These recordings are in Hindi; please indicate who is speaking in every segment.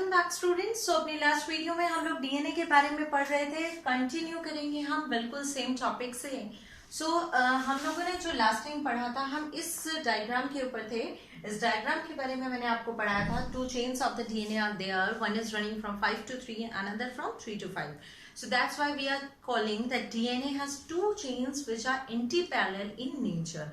Speaker 1: Welcome back students. अपनी लास्ट वीडियो में हम लोग डीएनए के बारे में पढ़ रहे थे। कंटिन्यू करेंगे हम बिल्कुल सेम टॉपिक से। हम लोगों ने जो लास्ट टाइम पढ़ा था हम इस डायग्राम के ऊपर थे। इस डायग्राम के बारे में मैंने आपको पढ़ाया था। 2 chains of the DNA are there, one is running from 5 to 3 another from 3 to 5. So that's why we are calling that DNA has 2 chains which are anti-parallel in nature.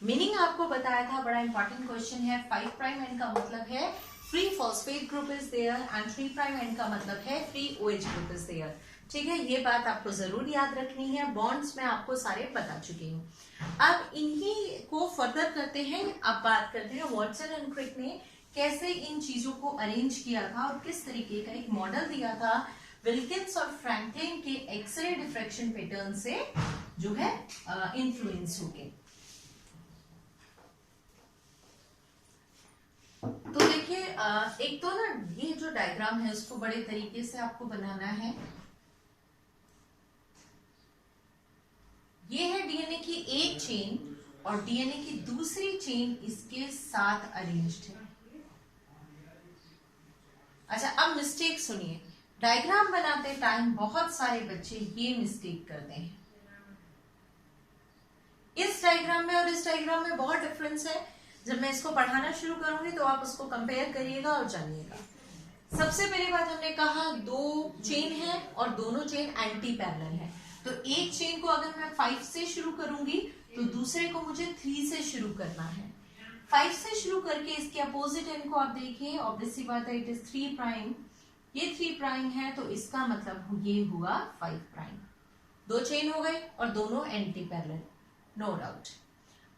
Speaker 1: Meaning आपको बताया था, बड़ा इंपॉर्टेंट क्वेश्चन है। 5 प्राइम एंड का मतलब है free phosphate group is there and 3 prime end का मतलब है free OH group is there. ठीक है, ये बात आपको जरूर याद रखनी है। बॉन्ड्स में आपको सारे बता चुकी हूँ। अब इन्हीं को फर्दर करते हैं। अब बात करते हैं वाटसन एंड क्रिक ने कैसे इन चीजों को अरेंज किया था और किस तरीके का एक मॉडल दिया था विल्किंस और फ्रैंकलिन के एक्सरे डिफ्रैक्शन पैटर्न से जो है इन्फ्लुएंस होके। तो देखिए, एक तो ना ये जो डायग्राम है उसको बड़े तरीके से आपको बनाना है। ये है डीएनए की एक चेन और डीएनए की दूसरी चेन इसके साथ अरेंज्ड है। अच्छा, अब मिस्टेक सुनिए। डायग्राम बनाते टाइम बहुत सारे बच्चे ये मिस्टेक करते हैं। इस डायग्राम में और इस डायग्राम में बहुत डिफरेंस है। जब मैं इसको पढ़ाना शुरू करूंगी तो आप उसको कंपेयर करिएगा और जानिएगा। सबसे पहली बात, हमने कहा 2 चेन है और दोनों चेन एंटी पैरेलल है। तो एक चेन को अगर मैं 5 से शुरू करूंगी तो दूसरे को मुझे 3 से शुरू करना है। 5 से शुरू करके इसके अपोजिट एंड को आप देखिए, ऑब्वियसली बात है, इट इज 3 प्राइम। ये 3 प्राइम है तो इसका मतलब ये हुआ 5 प्राइम। 2 चेन हो गए और दोनों एंटी पैरेलल, नो डाउट।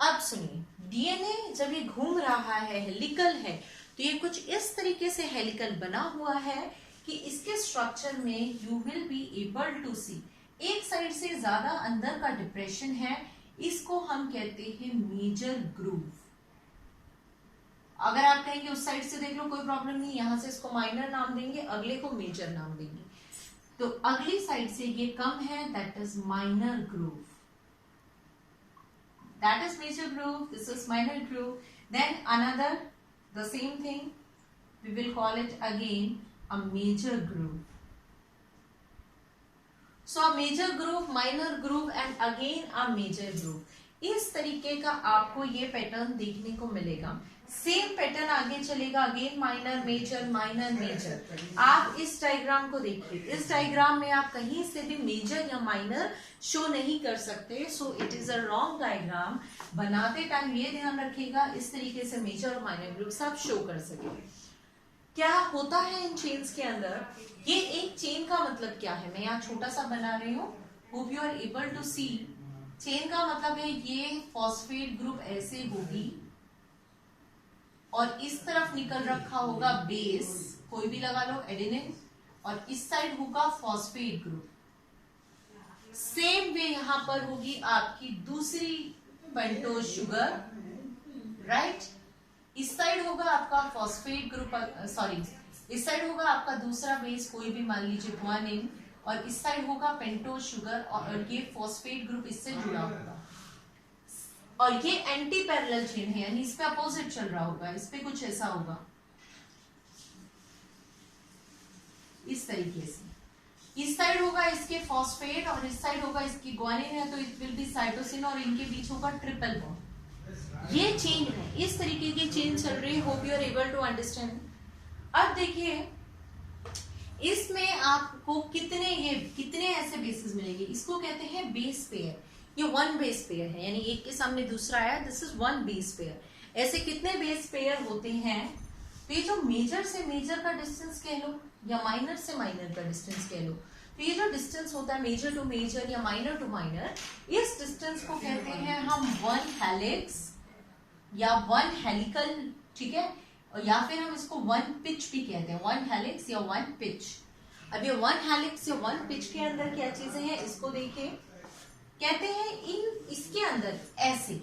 Speaker 1: अब सुनिए, डीएनए जब ये घूम रहा है, हेलिकल है, तो ये कुछ इस तरीके से हेलिकल बना हुआ है कि इसके स्ट्रक्चर में you will be able to see एक साइड से ज्यादा अंदर का डिप्रेशन है। इसको हम कहते हैं मेजर ग्रूव। अगर आप कहेंगे उस साइड से देख लो कोई प्रॉब्लम नहीं, यहां से इसको माइनर नाम देंगे, अगले को मेजर नाम देंगे। तो अगली साइड से ये कम है, that is minor groove. That is major groove, this is minor groove. Then another, the same thing, we will call it again a major groove. So a major groove, minor groove and again a major groove. इस तरीके का आपको ये पैटर्न देखने को मिलेगा। सेम पैटर्न आगे चलेगा, again minor major minor major. आप इस डायग्राम को देखिए, इस डायग्राम में आप कहीं से भी मेजर या माइनर शो नहीं कर सकते। So it is a wrong diagram. बनाते टाइम ये ध्यान रखिएगा, इस तरीके से मेजर और माइनर ग्रुप्स आप शो कर सके। क्या होता है इन चेन्स के अंदर? ये एक चेन का मतलब क्या है, मैं यहाँ छोटा सा बना रही हूँ, hope you are able to see. Chain का मतलब है ये फॉस्फेट ग्रुप ऐसे होगी और इस तरफ निकल रखा होगा बेस, कोई भी लगा लो, एडेनिन, और इस साइड होगा फॉस्फेट ग्रुप। सेम वे यहां पर होगी आपकी दूसरी पेंटोज शुगर, राइट। इस साइड होगा आपका फॉस्फेट ग्रुप, सॉरी, इस साइड होगा आपका दूसरा बेस, कोई भी मान लीजिए गुआनिन, और इस साइड होगा पेंटोज शुगर और ये फॉस्फेट ग्रुप इससे जुड़ा होगा। और ये एंटी पैरेलल चेन है, यानी इस पे अपोजिट चल रहा होगा, इस पे कुछ ऐसा होगा, इस तरीके से। इस साइड होगा इसके फॉस्फेट और इस साइड होगा इसकी ग्वानिन है, तो इट विल बी साइटोसिन और इनके बीच होगा ट्रिपल बॉन्ड। ये चेन है, इस तरीके की चेन चल रही है। Hope you are able to understand. अब देखिए, इसमें आपको कितने ऐसे बेसेस मिलेंगे, इसको कहते हैं बेस पेयर। ये 1 बेस पेयर है, यानी एक के सामने दूसरा आया, दिस इज 1 बेस पेयर। ऐसे कितने बेस पेयर होते हैं? तो ये जो मेजर से मेजर का डिस्टेंस कह लो या माइनर से माइनर का डिस्टेंस कह लो, तो ये जो डिस्टेंस होता है मेजर टू मेजर या माइनर टू माइनर, इस डिस्टेंस को कहते हैं हम 1 हेलिक्स या 1 हेलिकल, ठीक है, और या फिर हम इसको 1 पिच भी कहते हैं, 1 हेलिक्स या 1 पिच। अब ये 1 हेलिक्स या 1 पिच के अंदर क्या चीजें हैं, इसको देखिए। कहते हैं इसके अंदर ऐसे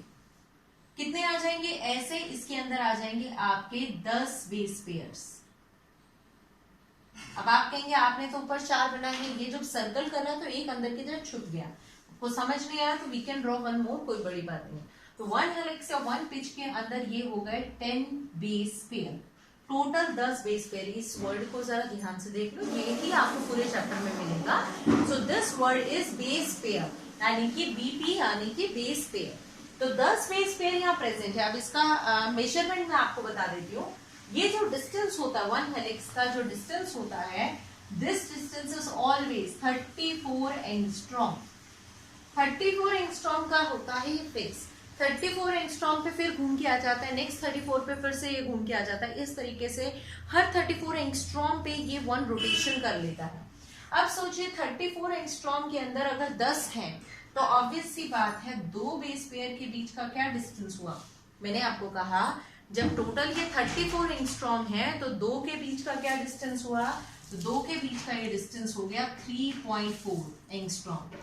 Speaker 1: कितने आ जाएंगे, ऐसे इसके अंदर आ जाएंगे आपके 10 बेस पेयर्स। अब आप कहेंगे आपने तो ऊपर 4 बनाए हैं, ये जब सर्कल कर रहा है तो एक अंदर की तरफ छुप गया, आपको समझ नहीं आया तो वी कैन ड्रॉ 1 मोर, कोई बड़ी बात नहीं। तो 1 हेलिक्स या 1 पिच के अंदर ये हो गए 10 base pair. Total 10 base pair. इस वर्ड को जरा ध्यान से देख लो, ये ही आपको पूरे चैप्टर में मिलेगा। So this word is base pair, यानी कि बीपी यानी कि बेस पेयर। तो 10 बेस पेयर यहाँ प्रेजेंट है। अब इसका मेजरमेंट मैं आपको बता देती हूँ। ये जो डिस्टेंस होता है वन हेलिक्स का, जो डिस्टेंस होता है, this distance is always 34 angstrom. 34 angstrom का होता है ये फिक्स। 34 एंगस्ट्रॉम पे फिर घूम के आ जाता है, नेक्स्ट 34 पे फिर से ये घूम के आ जाता है। इस तरीके से हर 34 एंगस्ट्रॉम पे ये वन रोटेशन कर लेता है। अब सोचिए 34 एंगस्ट्रॉम के अंदर अगर 10 हैं तो ऑब्वियस सी बात है दो बेस पेयर के बीच का क्या डिस्टेंस हुआ। मैंने आपको कहा जब टोटल ये 34 एंगस्ट्रॉम है तो दो के बीच का क्या डिस्टेंस हुआ, तो दो के बीच का ये डिस्टेंस हो गया 3.4 एंगस्ट्रॉम।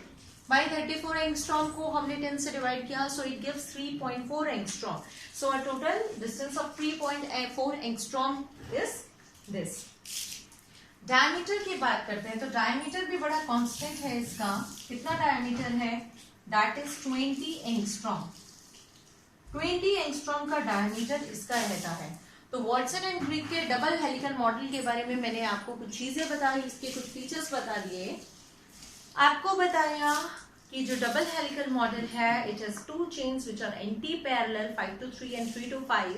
Speaker 1: बाई 34 एंगस्ट्रॉम को हमने 10 से डिवाइड किया, so it gives 3.4 angstrom. So a total distance of 3.4 angstrom is this. Diameter की बात करते हैं तो डायमीटर भी बड़ा कांस्टेंट है इसका। कितना डायमीटर है, दैट इज 20 एंगस्ट्रॉम। 20 एंगस्ट्रॉम का डायमीटर इसका रहता है। तो वॉटसन एंड क्रिक के डबल हेलिकल मॉडल के बारे में मैंने आपको कुछ चीजें बताई, इसके कुछ फीचर्स बता दिए। आपको बताया कि जो डबल हेलिकल मॉडल है, it has two chains which are antiparallel 5 to 3 and 3 to 5।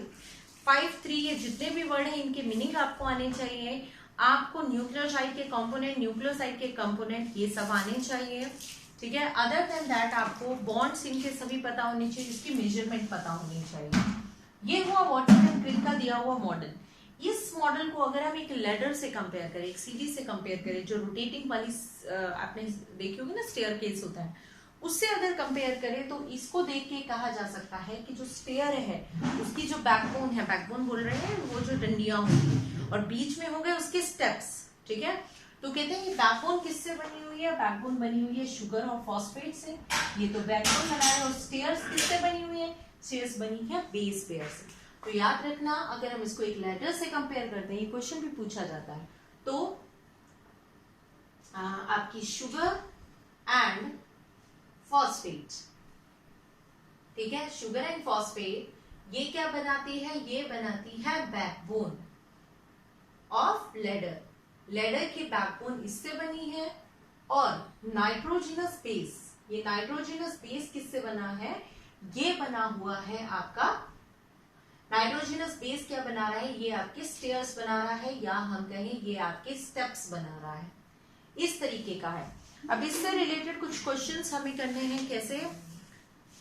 Speaker 1: 5, 3 ये जितने भी वर्ड हैं इनके मीनिंग आपको आने चाहिए। आपको न्यूक्लियोसाइड के कंपोनेंट, न्यूक्लियोसाइड के कंपोनेंट ये सब आने चाहिए, ठीक है। अदर देन दैट आपको बॉन्ड्स इनके सभी पता होने चाहिए, इसकी मेजरमेंट पता होनी चाहिए। ये हुआ वॉटसन एंड क्रिक का दिया हुआ मॉडल। इस मॉडल को अगर हम एक लैडर से कंपेयर करें, एक सीढ़ी से कंपेयर करें, जो रोटेटिंग वाली आपने देखी होगी ना, स्टेयर केस होता है, उससे अगर कंपेयर करें तो इसको देख के कहा जा सकता है कि जो स्टेयर है उसकी जो बैकबोन है, बैकबोन बोल रहे हैं वो जो डंडियां होंगी और बीच में होंगे उसके स्टेप्स, ठीक है। तो कहते हैं ये बैकबोन किससे बनी हुई है, बैकबोन बनी हुई है शुगर और फॉस्फेट से। ये तो बैकबोन बना है। और स्टेयर्स किससे बनी हुई है, स्टेयर्स बनी है बेस पेयर से। तो याद रखना, अगर हम इसको एक लेटर से कंपेयर करते हैं, ये क्वेश्चन भी पूछा जाता है, तो आपकी शुगर एंड फॉस्फेट, ठीक है, शुगर एंड फॉस्फेट ये क्या बनाती है, ये बनाती है बैकबोन ऑफ लेडर। लेडर की बैकबोन इससे बनी है। और नाइट्रोजनस बेस, ये नाइट्रोजनस बेस किससे बना है, ये बना हुआ है आपका नाइट्रोजनस बेस क्या बना रहा है, ये आपके स्टेयर्स बना रहा है, या हम कहें ये आपके स्टेप्स बना रहा है। इस तरीके का है। अब इससे रिलेटेड कुछ क्वेश्चंस हमें करने हैं। कैसे,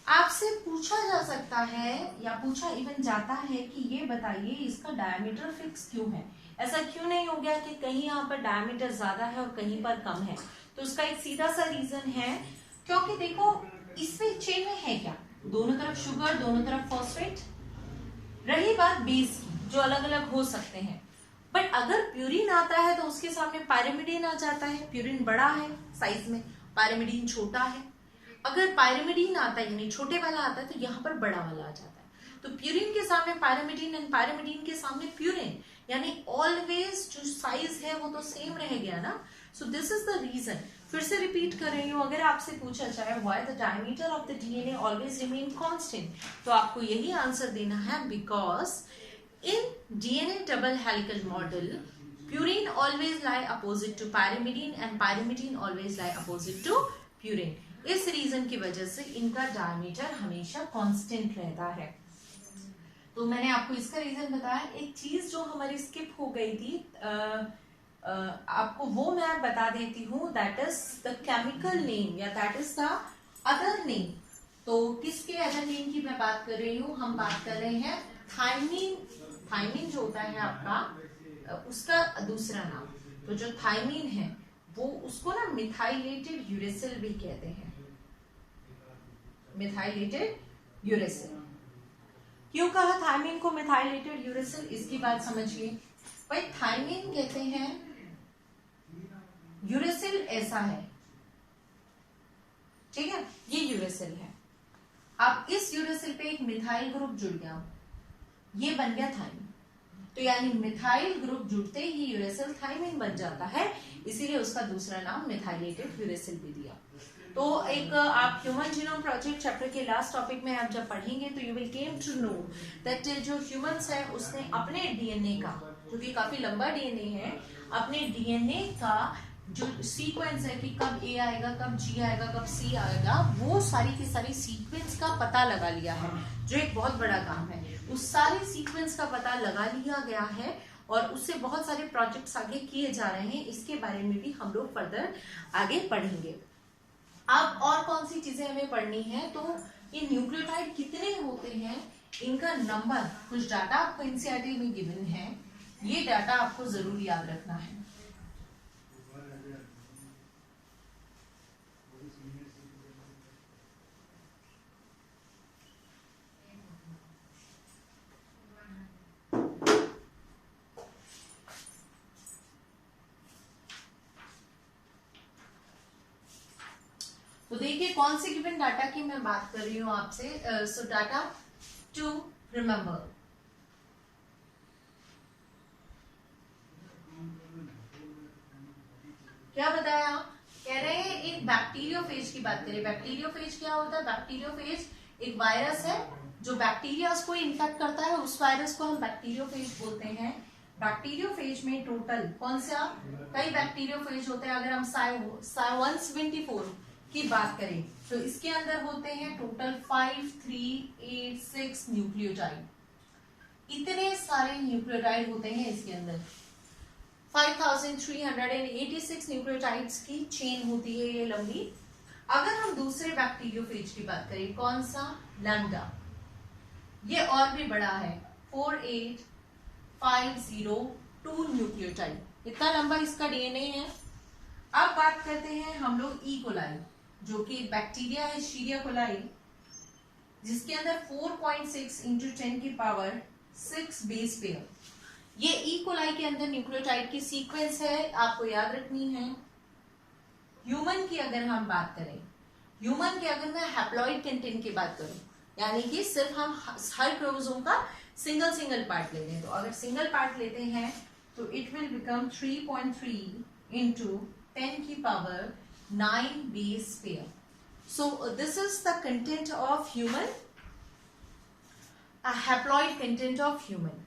Speaker 1: आपसे पूछा जा सकता है या पूछा इवन जाता है कि ये बताइए इसका डायमीटर फिक्स क्यों है। ऐसा क्यों नहीं हो गया कि कहीं यहाँ पर डायमीटर ज्यादा है और कहीं पर कम है। तो उसका एक सीधा सा रीजन है, क्योंकि देखो इसमें चेन में है क्या, दोनों तरफ शुगर, दोनों तरफ फॉस्फेट। रही बात बेस की, जो अलग अलग हो सकते हैं, बट अगर प्यूरिन आता है तो उसके सामने पायरिमिडीन आ जाता है। प्यूरिन बड़ा है साइज में, पायरिमिडीन छोटा है। अगर पायरिमिडीन आता है यानी छोटे वाला आता है तो यहाँ पर बड़ा वाला आ जाता है। तो प्यूरिन के सामने पायरिमिडीन एंड पायरिमिडीन के सामने प्यूरिन, यानी ऑलवेज जो साइज है वो तो सेम रह गया ना। So this is the reason. फिर से रिपीट कर रही हूँ, अगर आपसे पूछा जाए why the diameter of the DNA always remain constant, तो आपको यही आंसर देना है, because in DNA double helical model, purine always lie opposite to pyrimidine and pyrimidine always lie opposite to purine. इस रीजन की वजह से इनका डायमीटर हमेशा कांस्टेंट रहता है। तो मैंने आपको इसका रीजन बताया। एक चीज जो हमारी स्किप हो गई थी, आपको वो मैं बता देती हूँ, that is the chemical name या that is the other name. तो किसके अदर नेम की मैं बात कर रही हूँ, हम बात कर रहे हैं थायमीन। थायमीन जो होता है आपका, उसका दूसरा नाम, तो जो थायमीन है वो उसको ना मिथाइलेटेड यूरेसिल भी कहते हैं। मिथाइलेटेड यूरेसिल क्यों कहा थायमीन को मिथाइलेटेड यूरेसिल, इसकी बात समझिए। भाई थायमीन कहते हैं, यूरेसिल ऐसा है, ठीक है, ये यूरेसिल है। अब इस यूरेसिल पे एक मिथाइल ग्रुप जुड़ गया, ये बन गया थायमीन। तो यानी मिथाइल ग्रुप जुड़ते ही यूरेसिल थायमीन बन जाता है, इसीलिए उसका दूसरा नाम मिथाइलेटेड यूरेसिल भी दिया। तो एक आप ह्यूमन जीनोम प्रोजेक्ट चैप्टर के लास्ट टॉपिक में आप जब पढ़ेंगे तो you will came to know that जो ह्यूमंस है उसने अपने डीएनए का, जो कि काफी लंबा डीएनए है, अपने डीएनए का जो सीक्वेंस है कि कब ए आएगा, कब जी आएगा, कब सी आएगा, वो सारी की सारी सीक्वेंस का पता लगा लिया है, जो एक बहुत बड़ा काम है। उस सारे सीक्वेंस का पता लगा लिया गया है और उससे बहुत सारे प्रोजेक्ट्स आगे किए जा रहे हैं। इसके बारे में भी हम लोग फर्दर आगे पढ़ेंगे। अब और कौन सी चीजें हमें पढ़नी है, तो ये न्यूक्लियोटाइड कितने होते हैं, इनका नंबर, कुछ डाटा आपको एनसीईआरटी में गिवन है, ये डाटा आपको जरूर याद रखना है। तो देखिए कौन से गिवन डाटा की मैं बात कर रही हूं आपसे। सो डाटा टू रिमेंबर, क्या बताया, कह रहे हैं एक बैक्टीरियोफेज की बात करें। बैक्टीरियोफेज क्या होता है? बैक्टीरियोफेज एक वायरस है जो बैक्टीरिया को इन्फेक्ट करता है, उस वायरस को हम बैक्टीरियोफेज बोलते हैं। बैक्टीरियोफेज में टोटल कौन सा, कई बैक्टीरियोफेज होते हैं। अगर हम साय174 की बात करें तो इसके अंदर होते हैं टोटल 5, 3, 8, 6 न्यूक्लियोटाइड। इतने सारे न्यूक्लियोटाइड होते हैं इसके अंदर, 5386 न्यूक्लियोटाइड्स की चेन होती है ये लंबी। अगर हम दूसरे बैक्टीरियोफेज की बात करें, कौन सा, लैम्डा, ये और भी बड़ा है, 48502 न्यूक्लियोटाइड, इतना लंबा इसका डीएनए है। अब बात करते हैं हम लोग ई कोलाई, जो कि बैक्टीरिया है, शीरिया कोलाई, जिसके अंदर 4.6 इंटू 10 की पावर 6 बेस पेयर। ये ई कोलाई के अंदर न्यूक्लियोटाइड की सीक्वेंस है, आपको याद रखनी है। ह्यूमन की अगर हम बात करें, ह्यूमन के अगर मैं हैप्लॉइड कंटेंट की बात करूं, यानी कि सिर्फ हम हर क्रोमोसोम का सिंगल पार्ट लेते हैं, तो अगर सिंगल पार्ट लेते हैं तो इट विल बिकम 3.3 इंटू 10 की power 9 base pair. So this is the content of human, a haploid content of human।